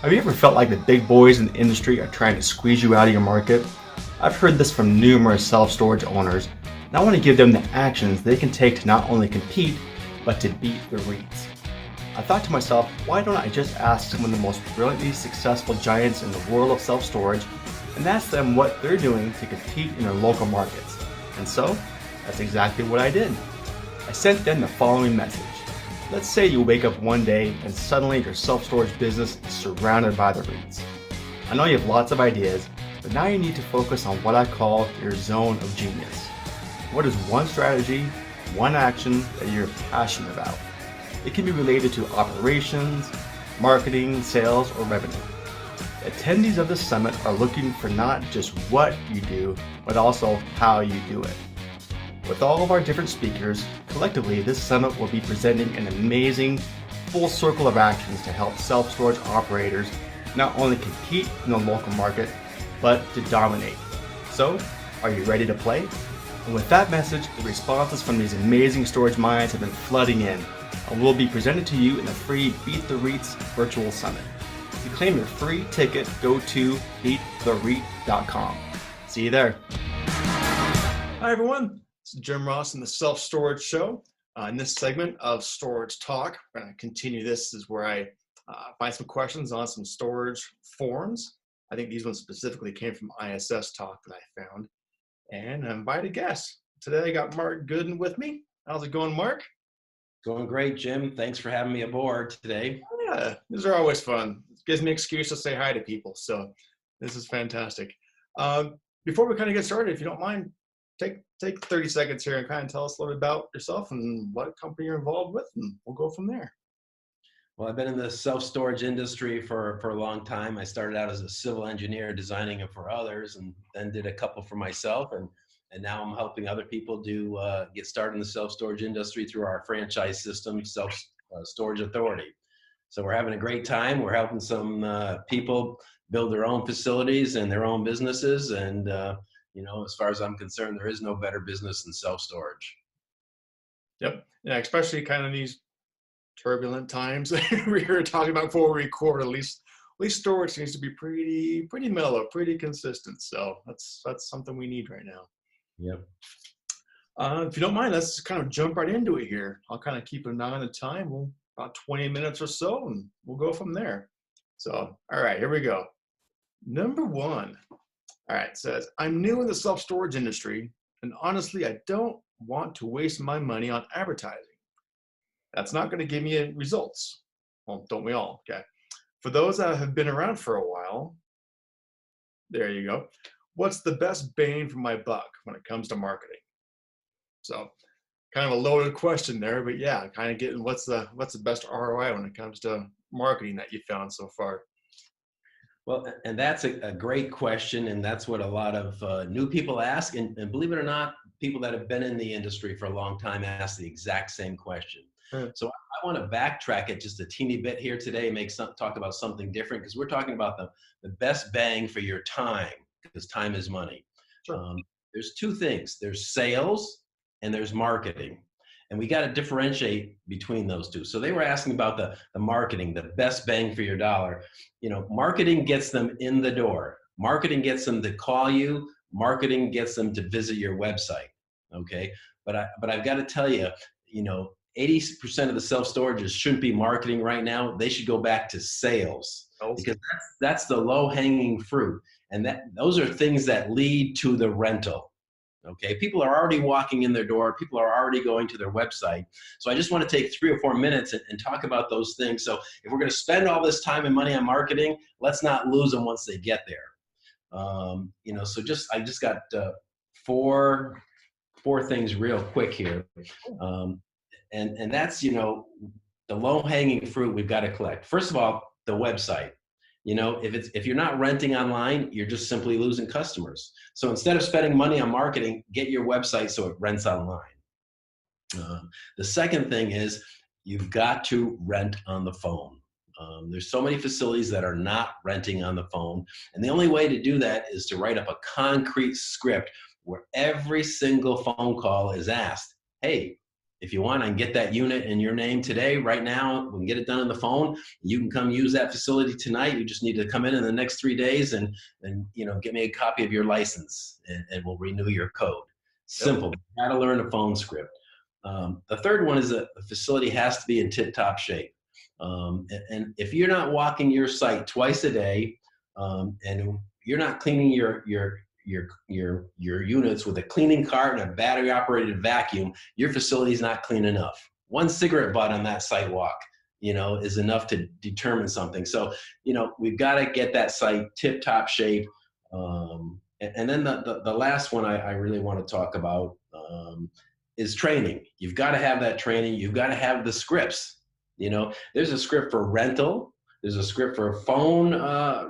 Have you ever felt like the big boys in the industry are trying to squeeze you out of your market? I've heard this from numerous self-storage owners, and I want to give them the actions they can take to not only compete, but to beat the REITs. I thought to myself, why don't I just ask some of the most brilliantly successful giants in the world of self-storage and ask them what they're doing to compete in their local markets. And so, that's exactly what I did. I sent them the following message. Let's say you wake up one day and suddenly your self-storage business is surrounded by the REITs. I know you have lots of ideas, but now you need to focus on what I call your zone of genius. What is one strategy, one action that you're passionate about? It can be related to operations, marketing, sales, or revenue. Attendees of the summit are looking for not just what you do, but also how you do it. With all of our different speakers, collectively this summit will be presenting an amazing full circle of actions to help self-storage operators not only compete in the local market, but to dominate. So, are you ready to play? And with that message, the responses from these amazing storage minds have been flooding in and will be presented to you in the free Beat the REITs virtual summit. To claim your free ticket, go to beattheREIT.com. See you there. Hi everyone. This is Jim Ross in the Self Storage Show. In this segment of Storage Talk, we're going to continue. This is where I find some questions on some storage forums. I think these ones specifically came from ISS Talk that I found. And I invited guests. Today I got Marc Goodin with me. How's it going, Marc? Going great, Jim. Thanks for having me aboard today. Yeah, these are always fun. It gives me an excuse to say hi to people. So this is fantastic. Before we kind of get started, if you don't mind, take 30 seconds here and kind of tell us a little bit about yourself and what company you're involved with, and we'll go from there. Well, I've been in the self-storage industry for a long time. I started out as a civil engineer designing it for others, and then did a couple for myself, and now I'm helping other people get started in the self-storage industry through our franchise system, Self-Storage Authority. So we're having a great time. We're helping some people build their own facilities and their own businesses, and as far as I'm concerned, there is no better business than self-storage. Yep. Yeah, especially kind of these turbulent times we were talking about before we record. At least storage seems to be pretty mellow, pretty consistent. So that's something we need right now. Yep. If you don't mind, let's kind of jump right into it here. I'll kind of keep an eye on the time. We'll about 20 minutes or so, and we'll go from there. So, all right, here we go. Number one. All right, it says, I'm new in the self-storage industry, and honestly, I don't want to waste my money on advertising. That's not going to give me results. Well, don't we all? Okay. For those that have been around for a while, there you go. What's the best bang for my buck when it comes to marketing? So, kind of a loaded question there, but yeah, kind of getting what's the best ROI when it comes to marketing that you found so far? Well, and that's a great question, and that's what a lot of new people ask, and believe it or not, people that have been in the industry for a long time ask the exact same question. So I want to backtrack it just a teeny bit here today and talk about something different, because we're talking about the best bang for your time, because time is money. Sure. There's two things. There's sales and there's marketing. And we got to differentiate between those two. So they were asking about the marketing, the best bang for your dollar. Marketing gets them in the door. Marketing gets them to call you. Marketing gets them to visit your website. Okay. But I've got to tell you, 80% of the self-storages shouldn't be marketing right now. They should go back to sales, because that's the low-hanging fruit. And those are things that lead to the rental. Okay, people are already walking in their door. People are already going to their website. So I just want to take 3 or 4 minutes and talk about those things. So if we're going to spend all this time and money on marketing, let's not lose them once they get there. I just got four things real quick here. And that's, the low-hanging fruit we've got to collect. First of all, the website. If you're not renting online, you're just simply losing customers. So instead of spending money on marketing, get your website so it rents online. The second thing is you've got to rent on the phone. There's so many facilities that are not renting on the phone. And the only way to do that is to write up a concrete script where every single phone call is asked, hey, If you want, I can get that unit in your name today, right now. We can get it done on the phone. You can come use that facility tonight. You just need to come in the next 3 days and get me a copy of your license, and we'll renew your code. Simple. Yep. You got to learn a phone script. The third one is that the facility has to be in tip-top shape. And if you're not walking your site twice a day, and you're not cleaning your units with a cleaning cart and a battery operated vacuum, your facility is not clean enough. One cigarette butt on that sidewalk, is enough to determine something. So, we've got to get that site tip top shape. And then the last one I really want to talk about is training. You've got to have that training. You've got to have the scripts. There's a script for rental. There's a script for phone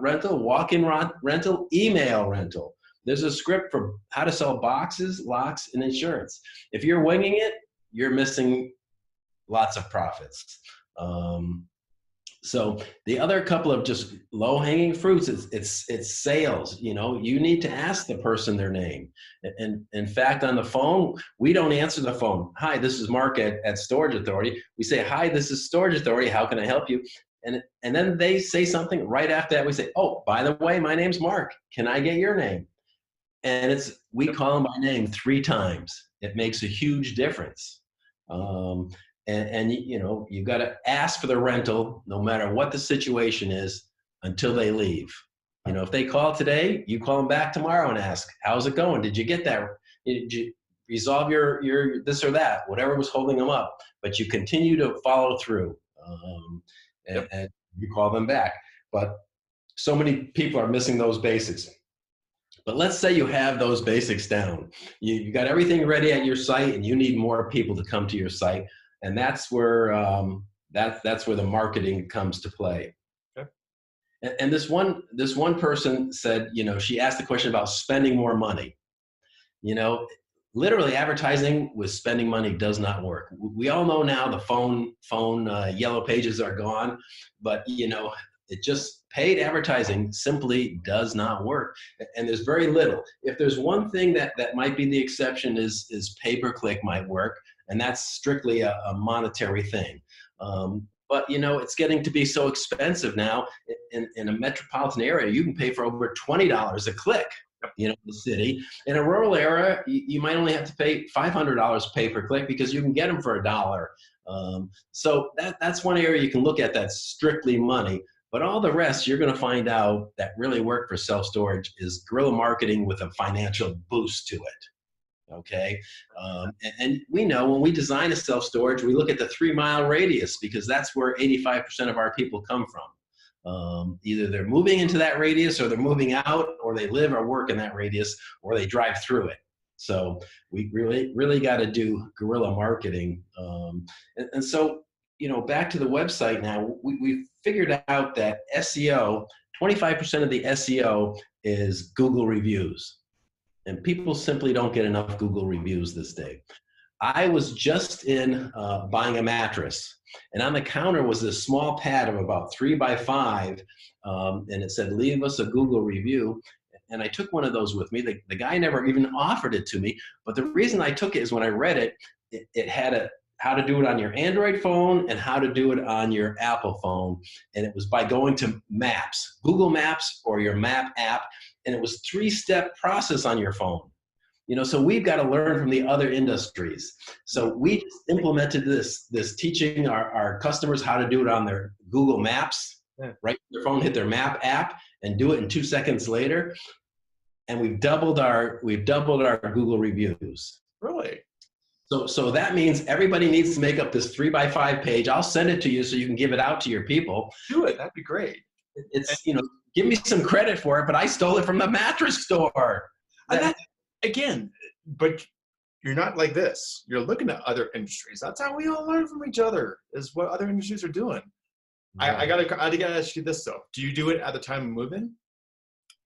rental, walk-in rental, email rental. There's a script for how to sell boxes, locks, and insurance. If you're winging it, you're missing lots of profits. So the other couple of just low-hanging fruits, it's sales. You need to ask the person their name. And in fact, on the phone, we don't answer the phone. Hi, this is Marc at Storage Authority. We say, hi, this is Storage Authority. How can I help you? And then they say something right after that. We say, oh, by the way, my name's Marc. Can I get your name? And we call them by name 3 times. It makes a huge difference. And you've got to ask for the rental no matter what the situation is until they leave. If they call today, you call them back tomorrow and ask, how's it going? Did you get that? Did you resolve your this or that, whatever was holding them up? But you continue to follow through, and you call them back. But so many people are missing those basics. But let's say you have those basics down. You got everything ready at your site, and you need more people to come to your site, and that's where that's where the marketing comes to play. Okay. And this one person said, she asked the question about spending more money. Literally advertising with spending money does not work. We all know now the phone yellow pages are gone, but it just paid advertising simply does not work. And there's very little. If there's one thing that might be the exception is pay-per-click might work, and that's strictly a monetary thing. But it's getting to be so expensive now. In a metropolitan area, you can pay for over $20 a click. In the city. In a rural area, you might only have to pay $500 pay-per-click because you can get them for $1. So that's one area you can look at that's strictly money. But all the rest, you're going to find out that really work for self-storage is guerrilla marketing with a financial boost to it. Okay. And we know when we design a self-storage, we look at the 3-mile radius because that's where 85% of our people come from. Either they're moving into that radius or they're moving out, or they live or work in that radius, or they drive through it. So we really got to do guerrilla marketing. And so, back to the website now, we've figured out that SEO, 25% of the SEO is Google reviews. And people simply don't get enough Google reviews this day. I was just in buying a mattress, and on the counter was this small pad of about 3 by 5, and it said, leave us a Google review. And I took one of those with me. The guy never even offered it to me, but the reason I took it is when I read it, it had how to do it on your Android phone and how to do it on your Apple phone. And it was by going to Maps, Google Maps or your Map app, and it was 3-step process on your phone. So we've got to learn from the other industries. So we just implemented this teaching our customers how to do it on their Google Maps, right? Their phone, hit their Map app and do it in 2 seconds later. And we've doubled our Google reviews. Really? So that means everybody needs to make up this 3 by 5 page. I'll send it to you so you can give it out to your people. Do it. That'd be great. It's, give me some credit for it, but I stole it from the mattress store. Again, but you're not like this. You're looking at other industries. That's how we all learn from each other, is what other industries are doing. Yeah. I gotta ask you this though. Do you do it at the time of move-in?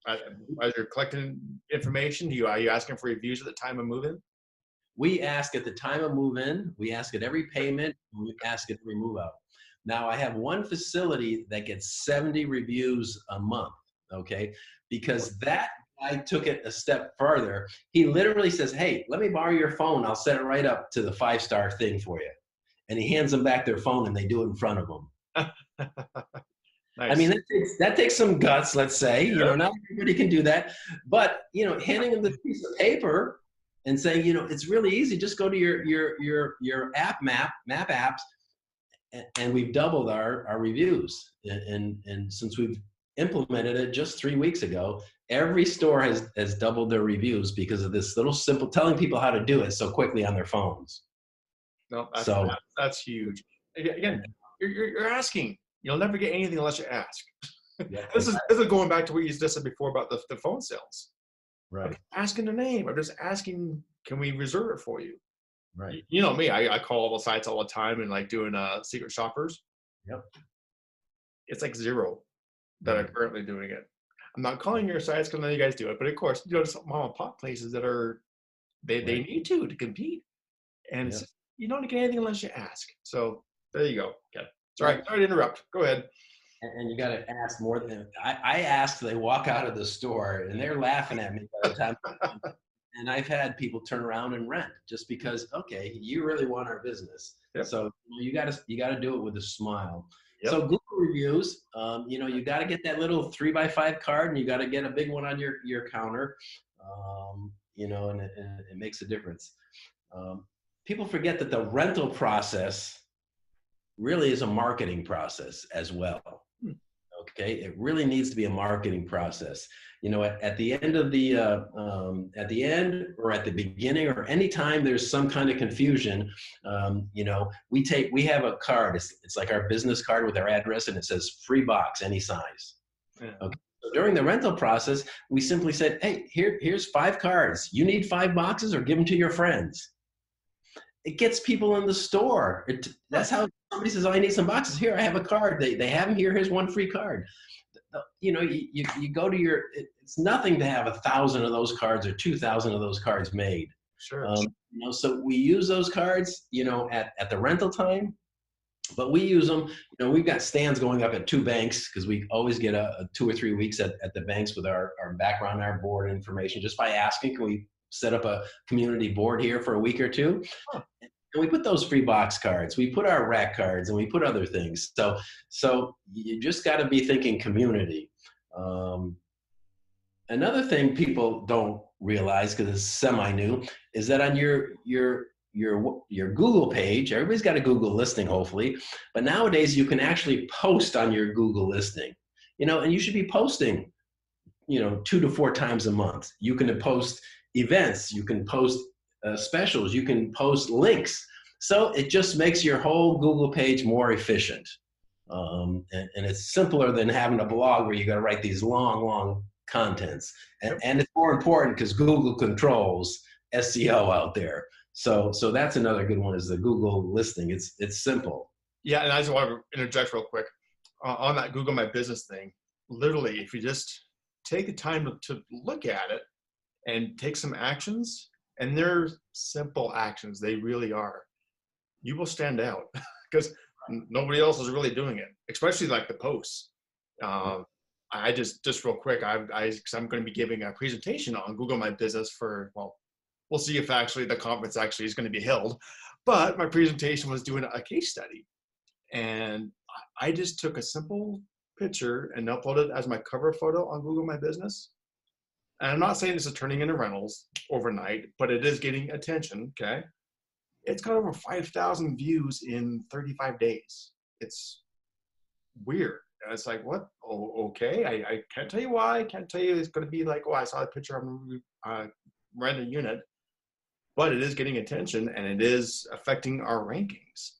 As you're collecting information, are you asking for reviews at the time of move-in? We ask at the time of move-in, we ask at every payment, and we ask at every move-out. Now, I have one facility that gets 70 reviews a month, okay? Because that I took it a step further. He literally says, "Hey, let me borrow your phone. I'll set it right up to the 5-star thing for you." And he hands them back their phone, and they do it in front of them. I Nice. mean, that takes some guts, let's say. Yeah. You know, not everybody can do that. But, you know, handing them the piece of paper and saying, you know, it's really easy. Just go to your map apps, and we've doubled our reviews. And since we've implemented it just 3 weeks ago, every store has doubled their reviews because of this little simple telling people how to do it so quickly on their phones. No, So that's huge. Again, you're asking. You'll never get anything unless you ask. yeah, This is going back to what you just said before about the phone sales. right, I'm asking the name. I'm just asking, can we reserve it for you? right. You know me. I call all the sites all the time and like doing secret shoppers. Yep. It's like 0 that are currently doing it. I'm not calling your sites because I know you guys do it, but of course, you know, some mom and pop places that are they need to compete, and it's just, you don't get anything unless you ask. So there you go. Okay. Sorry to interrupt. Go ahead. And you got to ask more than I ask. They walk out of the store and they're laughing at me by the time. And I've had people turn around and rent just because, okay, you really want our business. Yep. So you got to do it with a smile. Yep. So Google reviews, you know, you got to get that little 3x5 card, and you got to get a big one on your counter, you know, and it makes a difference. People forget that the rental process really is a marketing process as well. Okay, it really needs to be a marketing process. You know, at the end of the at the end or at the beginning or anytime there's some kind of confusion, you know, we have a card. It's like our business card with our address, and it says free box, any size. Yeah. Okay. So during the rental process, we simply said, hey, here's 5 cards. You need 5 boxes, or give them to your friends. It gets people in the store. That's how somebody says, oh, I need some boxes. Here, I have a card. They have them here. Here's 1 free card. You know, you go to it's nothing to have 1,000 of those cards or 2,000 of those cards made. Sure. You know, so we use those cards, you know, at the rental time, but we use them, you know, we've got stands going up at 2 banks because we always get a 2 or 3 weeks at the banks with our background, our board information, just by asking, can we set up a community board here for a week or 2? Huh. And we put those free box cards, we put our rack cards, and we put other things. So you just got to be thinking community. Another thing people don't realize, because it's semi-new, is that on your Google page, everybody's got a Google listing, hopefully, but nowadays you can actually post on your Google listing, you know, and you should be posting, you know, 2 to 4 times a month. You can post events, you can post specials, you can post links. So it just makes your whole Google page more efficient. And it's simpler than having a blog where you got to write these long contents. And it's more important because Google controls SEO out there. So that's another good one, is the Google listing. It's simple. Yeah, and I just want to interject real quick on that Google My Business thing. Literally, if you just take the time to look at it and take some actions, and they're simple actions, they really are, you will stand out because nobody else is really doing it, especially like the posts. I just real quick, I'm going to be giving a presentation on Google My Business for, well, we'll see if actually the conference actually is going to be held, but my presentation was doing a case study, and I just took a simple picture and uploaded it as my cover photo on Google My Business. And I'm not saying this is turning into rentals overnight, but it is getting attention, okay? It's got over 5,000 views in 35 days. It's weird. And it's like, what? Oh, okay. I can't tell you why. I can't tell you it's going to be like, oh, I saw a picture of rent a unit. But it is getting attention, and it is affecting our rankings.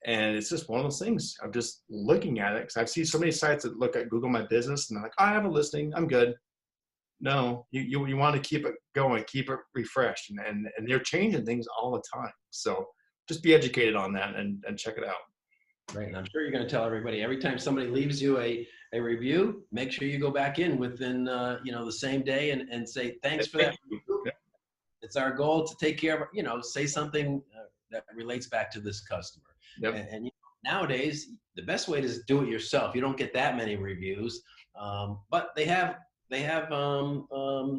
And it's just one of those things. I'm just looking at it because I've seen so many sites that look at Google My Business and they're like, I have a listing, I'm good. No, you want to keep it going, keep it refreshed, and they're changing things all the time. So just be educated on that and check it out. Right, and I'm sure you're going to tell everybody every time somebody leaves you a review, make sure you go back in within you know, the same day and say thanks for that review. Yeah. It's our goal to take care of, you know, say something that relates back to this customer. Yep. And you know, nowadays the best way is do it yourself. You don't get that many reviews, but they have they have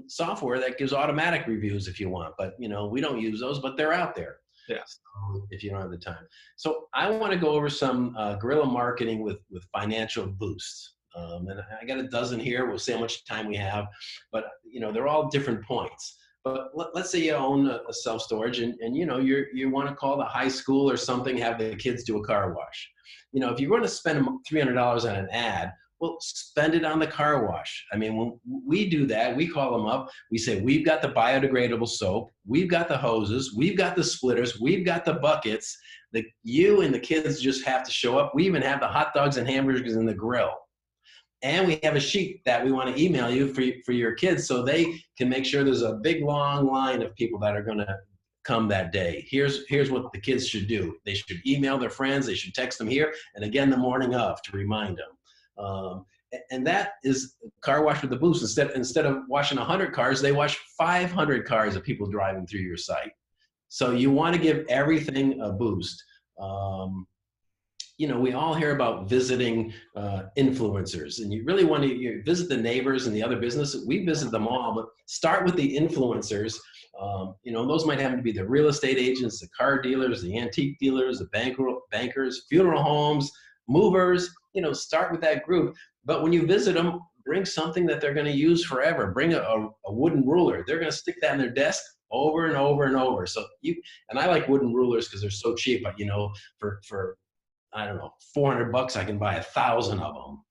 software that gives automatic reviews if you want, but we don't use those, but they're out there. Yeah. So if you don't have the time. So I want to go over some guerrilla marketing with financial boosts. And I got a dozen here. We'll see how much time we have, but they're all different points. But let's say you own a self-storage and you want to call the high school or something, have the kids do a car wash. If you're going to spend $300 on an ad, well, spend it on the car wash. I mean, when we do that, we call them up. We say, we've got the biodegradable soap. We've got the hoses. We've got the splitters. We've got the buckets. You and the kids just have to show up. We even have the hot dogs and hamburgers in the grill. And we have a sheet that we want to email you for your kids so they can make sure there's a big, long line of people that are going to come that day. Here's what the kids should do. They should email their friends. They should text them here. And again, the morning of to remind them. And that is car wash with the boost. Instead of washing 100 cars, they wash 500 cars of people driving through your site. So you want to give everything a boost. We all hear about visiting influencers, and you really want to visit the neighbors and the other businesses. We visit them all, but start with the influencers. Those might happen to be the real estate agents, the car dealers, the antique dealers, the bankers, funeral homes, movers. Start with that group. But when you visit them, bring something that they're going to use forever. Bring a wooden ruler. They're going to stick that in their desk over and over and over. So and I like wooden rulers because they're so cheap. But for I don't know, $400, I can buy 1,000 of them.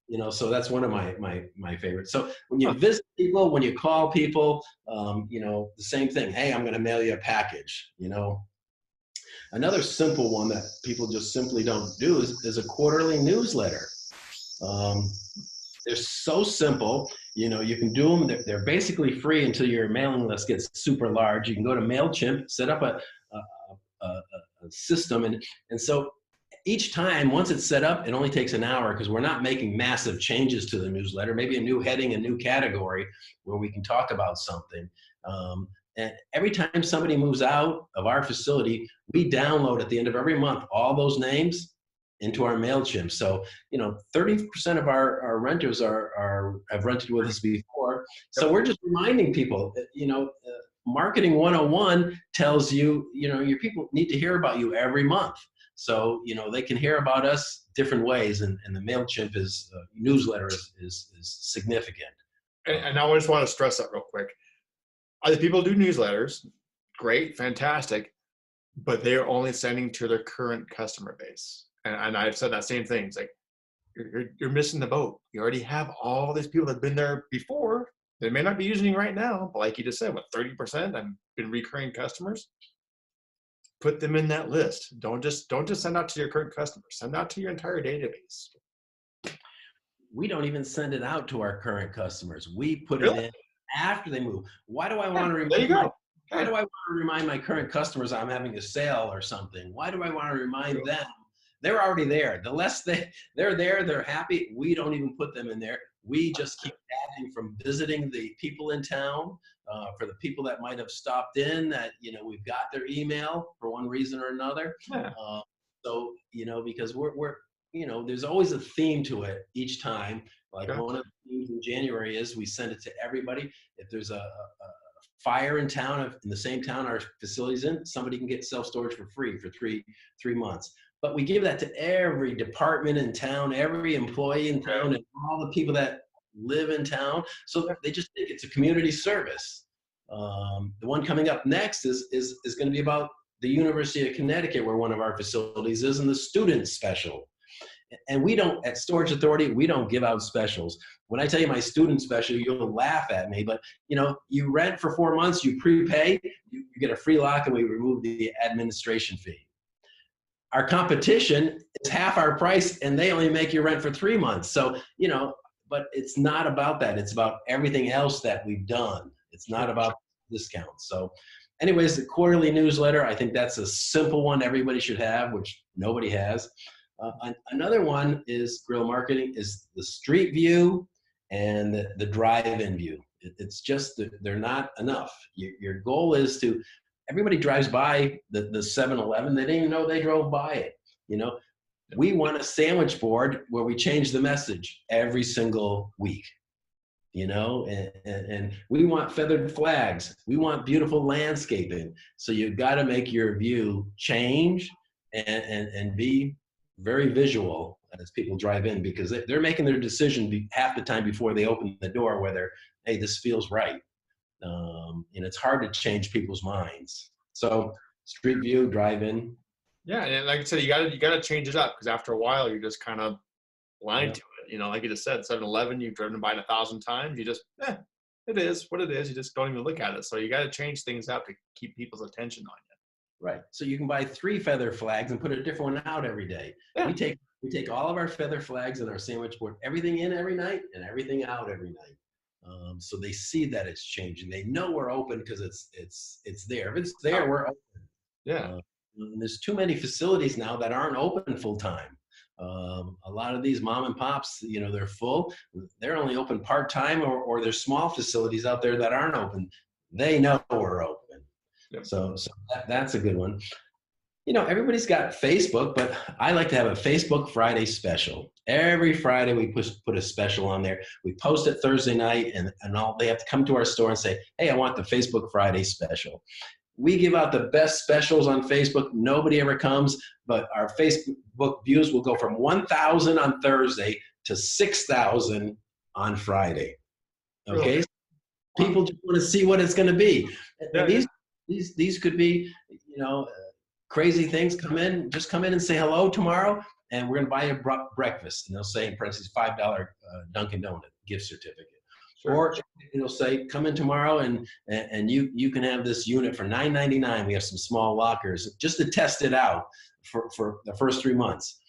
Yeah. So that's one of my favorites. So when you visit people, when you call people, the same thing. Hey, I'm going to mail you a package. Another simple one that people just simply don't do is a quarterly newsletter. They're so simple. You can do them. They're basically free until your mailing list gets super large. You can go to MailChimp, set up a system, and so each time, once it's set up, it only takes an hour because we're not making massive changes to the newsletter, maybe a new heading, a new category where we can talk about something. And every time somebody moves out of our facility, we download at the end of every month all those names into our MailChimp. So, 30% of our renters have rented with us before. So we're just reminding people, Marketing 101 tells you, your people need to hear about you every month. So, they can hear about us different ways, and the MailChimp newsletter is significant. And I just want to stress that real quick. Other people do newsletters, great, fantastic, but they are only sending to their current customer base. And I've said that same thing. It's like, you're missing the boat. You already have all these people that have been there before. They may not be using it right now, but like you just said, 30% have been recurring customers. Put them in that list. Don't just send out to your current customers. Send out to your entire database. We don't even send it out to our current customers. We put it in after they move. Why do I want to remind my current customers I'm having a sale or something? Why do I want to remind them? They're already there. The less they're there, they're happy. We don't even put them in there. We just keep adding from visiting the people in town. For the people that might have stopped in, that we've got their email for one reason or another. Yeah. So because we're there's always a theme to it each time. Like one of the themes in January is we send it to everybody. If there's a fire in town, in the same town our facility's in, somebody can get self-storage for free for three months. But we give that to every department in town, every employee in town, and all the people that live in town. So they just think it's a community service. The one coming up next is going to be about the University of Connecticut, where one of our facilities is, and the student special. And we don't, at Storage Authority, we don't give out specials. When I tell you my student special, you'll laugh at me, but you rent for 4 months, you prepay, you get a free lock, and we remove the administration fee. Our competition is half our price, and they only make you rent for 3 months. So, but it's not about that. It's about everything else that we've done. It's not about discounts. So anyways, the quarterly newsletter, I think that's a simple one everybody should have, which nobody has. Another one is guerrilla marketing is the street view and the drive-in view. It's just that they're not enough. Your goal is to, everybody drives by the 7-Eleven. They didn't even know they drove by it. We want a sandwich board where we change the message every single week. and we want feathered flags. We want beautiful landscaping. So you've got to make your view change and be very visual as people drive in, because they're making their decision half the time before they open the door, whether, hey, this feels right. And it's hard to change people's minds. So street view, drive in. Yeah, and like I said, you gotta change it up, because after a while you're just kind of blind to it. Like you just said, 7-Eleven, you've driven by it 1,000 times. You just, it is what it is. You just don't even look at it. So you got to change things up to keep people's attention on you. Right. So you can buy 3 feather flags and put a different one out every day. Yeah. We take all of our feather flags and our sandwich board, everything in every night and everything out every night. So they see that it's changing. They know we're open because it's there. If it's there, we're open. Yeah. And there's too many facilities now that aren't open full time. A lot of these mom and pops, they're full. They're only open part time, or there's small facilities out there that aren't open. They know we're open. Yep. So that's a good one. Everybody's got Facebook, but I like to have a Facebook Friday special. Every Friday we put a special on there. We post it Thursday night, and they have to come to our store and say, hey, I want the Facebook Friday special. We give out the best specials on Facebook. Nobody ever comes, but our Facebook views will go from 1,000 on Thursday to 6,000 on Friday. Okay? Really? People just want to see what it's going to be. Yeah. These could be, crazy things. Come in and say hello tomorrow, and we're going to buy you breakfast. And they'll say in parentheses, $5 Dunkin' Donut gift certificate. Sure. Or it'll say, come in tomorrow and you can have this unit for $9.99. We have some small lockers just to test it out for the first 3 months.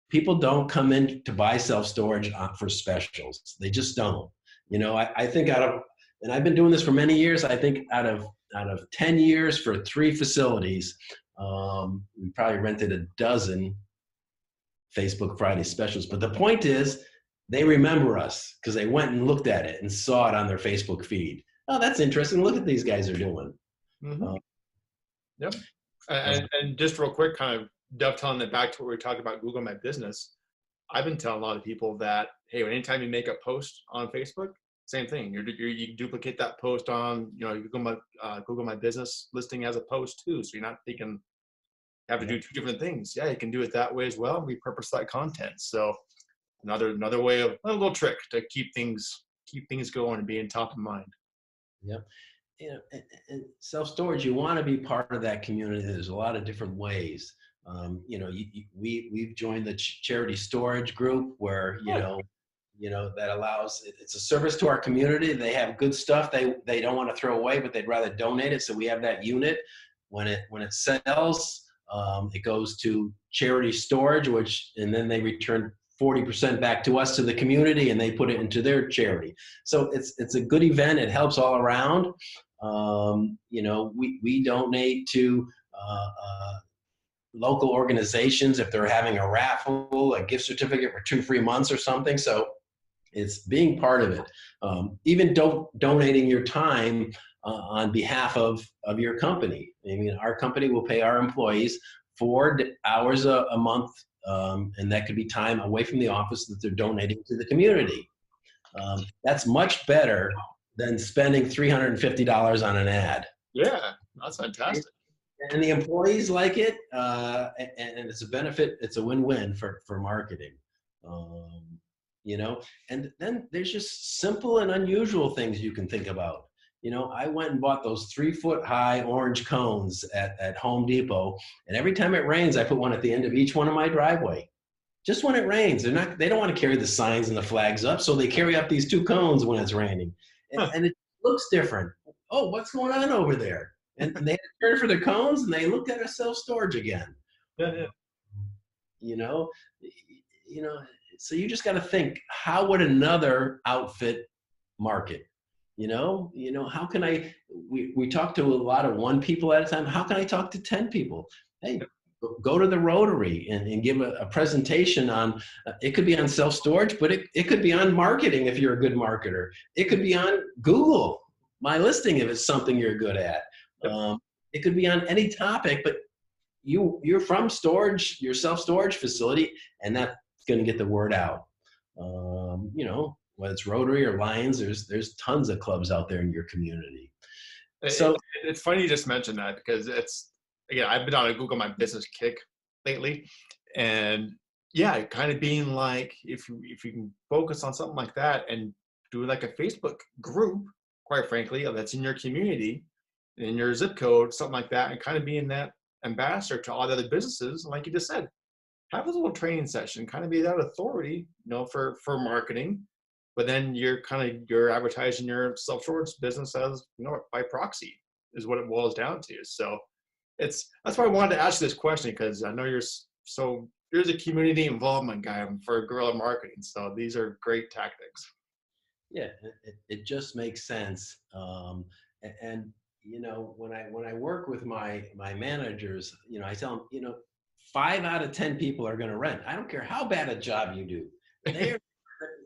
People don't come in to buy self-storage for specials. They just don't. I think and I've been doing this for many years, I think out of 10 years for 3 facilities, we probably rented a dozen Facebook Friday specials. But the point is, they remember us because they went and looked at it and saw it on their Facebook feed. Oh, that's interesting. Look what these guys are doing. Mm-hmm. Yep. And just real quick, kind of dovetailing it back to what we were talking about, Google My Business. I've been telling a lot of people that, hey, anytime you make a post on Facebook, same thing. You duplicate that post on, Google My Business listing as a post too. So you're not thinking you have to do 2 different things. Yeah, you can do it that way as well. Repurpose that content. So another way of a little trick to keep things going and being top of mind. Yep. And self-storage, you want to be part of that community. There's a lot of different ways. We've joined the charity storage group where, that allows, it's a service to our community. They have good stuff they don't want to throw away, but they'd rather donate it. So we have that unit. When it sells, it goes to charity storage, and then they return 40% back to us, to the community, and they put it into their charity. So it's a good event. It helps all around. We donate to local organizations if they're having a raffle, a gift certificate for 2 free months or something. So it's being part of it. Even donating your time on behalf of your company. I mean, our company will pay our employees 4 hours a month, and that could be time away from the office that they're donating to the community. That's much better than spending $350 on an ad. Yeah, that's fantastic. And the employees like it, and it's a benefit. It's a win-win for marketing. And then there's just simple and unusual things you can think about. I went and bought those 3-foot-high orange cones at Home Depot, and every time it rains, I put one at the end of each one of my driveway. Just when it rains, they don't want to carry the signs and the flags up, so they carry up these 2 cones when it's raining, and it looks different. Oh, what's going on over there? And they had to turn for their cones, and they looked at a self-storage again. Yeah. So you just got to think, how would another outfit market? How can we talk to a lot of 1 people at a time. How can I talk to 10 people? Hey, go to the Rotary and give a presentation on, it could be on self-storage, but it could be on marketing if you're a good marketer. It could be on Google, My Listing, if it's something you're good at. It could be on any topic, but you're from your self-storage facility, and that's going to get the word out. whether it's Rotary or Lions, there's tons of clubs out there in your community. It- So it's funny you just mentioned that, because it's, again, I've been on a Google My Business kick lately, and yeah, kind of being like, if you can focus on something like that and do like a Facebook group, quite frankly, that's in your community, in your zip code, something like that, and kind of being that ambassador to all the other businesses, like you just said, have a little training session, kind of be that authority, for marketing. But then you're advertising your self-storage business as, by proxy, is what it boils down to. So that's why I wanted to ask you this question, because I know you're a community involvement guy for guerrilla marketing. So these are great tactics. yeah, it just makes sense. And when I work with my managers, I tell them, 5 out of 10 people are going to rent. I don't care how bad a job you do.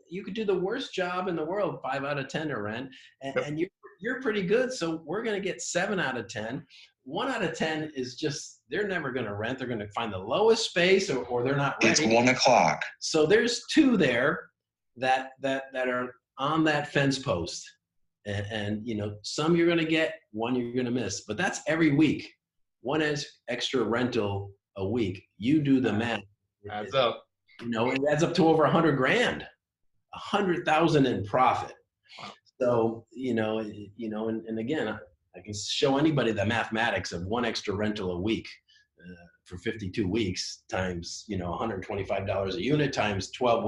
You could do the worst job in the world, 5 out of 10 are rent, and you're pretty good. So we're going to get 7 out of 10. 1 out of 10 is just, they're never going to rent. They're going to find the lowest space, or they're not ready. It's 1 o'clock. So there's 2 there that are on that fence post, and some you're going to get, 1 you're going to miss, but that's every week. 1 is extra rental a week. You do the math. Adds up. It adds up to over $100,000, $100,000 in profit. Wow. So and again, I can show anybody the mathematics of 1 extra rental a week for 52 weeks times $125 a unit times 12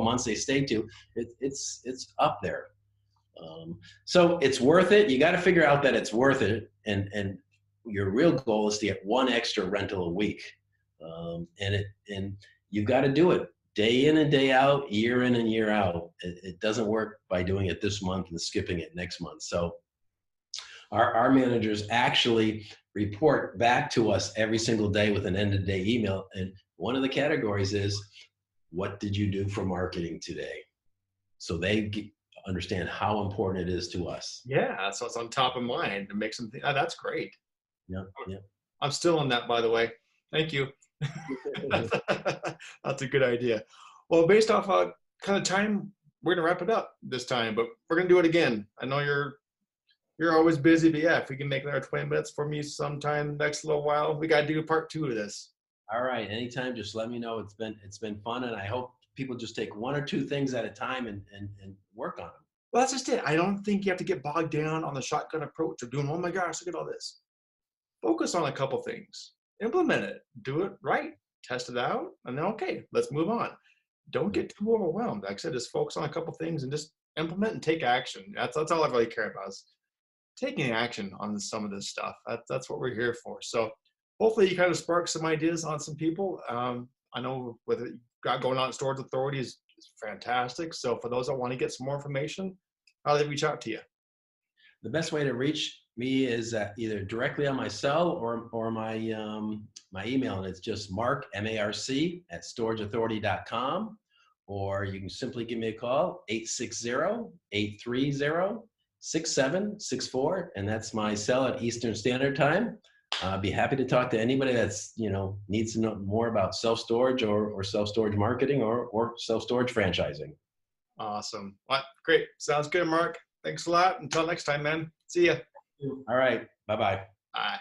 months they stay to. It's up there. So it's worth it. You got to figure out that it's worth it, and your real goal is to get 1 extra rental a week, and you've got to do it day in and day out, year in and year out. It doesn't work by doing it this month and skipping it next month. So our managers actually report back to us every single day with an end of day email. And one of the categories is, what did you do for marketing today? So they understand how important it is to us. Yeah, so it's on top of mind to make them think, oh, that's great. Yeah. I'm still on that, by the way. Thank you. That's a good idea. Well, based off kind of time, we're gonna wrap it up this time, but we're gonna do it again. I know you're always busy, but yeah, if we can make another 20 minutes for me sometime next little while, we gotta do part 2 of this. All right, anytime, just let me know. It's been fun, and I hope people just take 1 or 2 things at a time and work on them. Well, that's just it. I don't think you have to get bogged down on the shotgun approach of doing, oh my gosh, look at all this. Focus on a couple things. Implement it. Do it right. Test it out. And then, okay, let's move on. Don't get too overwhelmed. Like I said, just focus on a couple things and just implement and take action. That's all I really care about, is taking action on some of this stuff. That's what we're here for. So hopefully you kind of spark some ideas on some people. I know what you got going on at Storage Authority is fantastic. So for those that want to get some more information, how do they reach out to you? The best way to reach me is either directly on my cell or my email, and it's just Marc, M-A-R-C, at storageauthority.com, or you can simply give me a call, 860-830-6764, and that's my cell at Eastern Standard Time. I'd be happy to talk to anybody that's needs to know more about self-storage or self-storage marketing or self-storage franchising. Awesome. Well, great. Sounds good, Marc. Thanks a lot. Until next time, man. See ya. All right. Bye-bye. Bye.